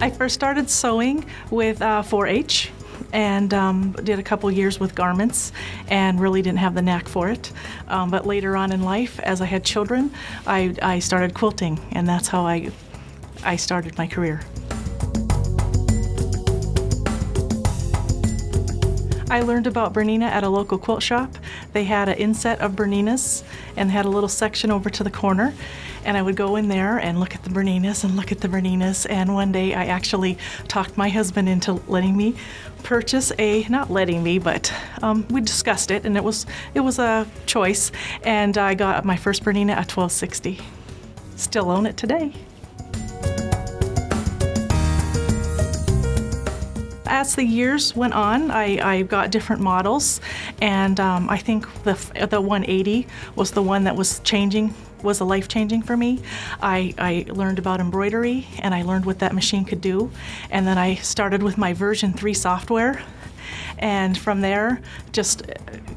I first started sewing with 4-H and did a couple years with garments and really didn't have the knack for it. But later on in life, as I had children, I started quilting, and that's how I started my career. I learned about Bernina at a local quilt shop. They had an inset of Berninas and had a little section over to the corner. And I would go in there and look at the Berninas and look at the Berninas. And one day I actually talked my husband into letting me purchase not letting me, but we discussed it, and it was a choice. And I got my first Bernina at $12.60. Still own it today. As the years went on, I got different models, and I think the 180 was the one that was life-changing for me. I learned about embroidery, and I learned what that machine could do, and then I started with my version 3 software, and from there just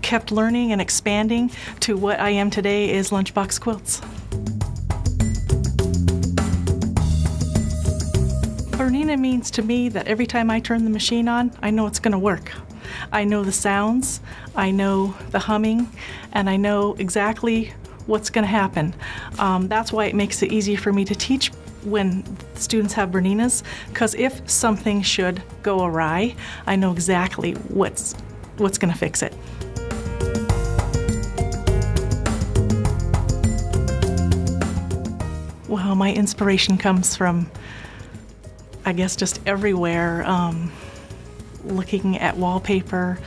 kept learning and expanding to what I am today is lunchbox quilts. Bernina means to me that every time I turn the machine on, I know it's going to work. I know the sounds, I know the humming, and I know exactly what's going to happen. That's why it makes it easier for me to teach when students have Berninas, because if something should go awry, I know exactly what's going to fix it. Well, my inspiration comes from, I guess, just everywhere, looking at wallpaper,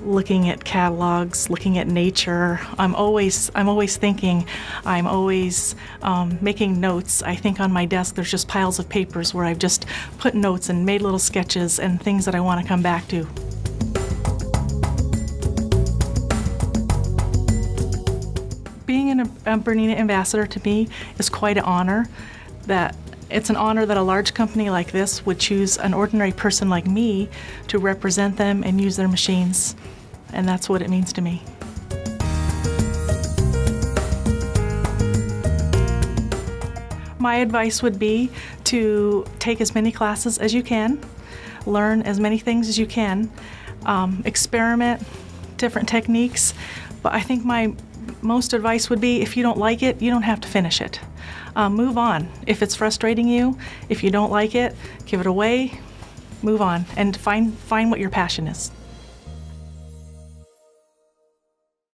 looking at catalogs, looking at nature. I'm always thinking, I'm always making notes. I think on my desk there's just piles of papers where I've just put notes and made little sketches and things that I want to come back to. Being a Bernina ambassador to me is quite an honor. It's an honor that a large company like this would choose an ordinary person like me to represent them and use their machines. And that's what it means to me. My advice would be to take as many classes as you can, learn as many things as you can, experiment different techniques. But I think my most advice would be, if you don't like it, you don't have to finish it. Move on. If it's frustrating you, if you don't like it, give it away, move on, and find what your passion is.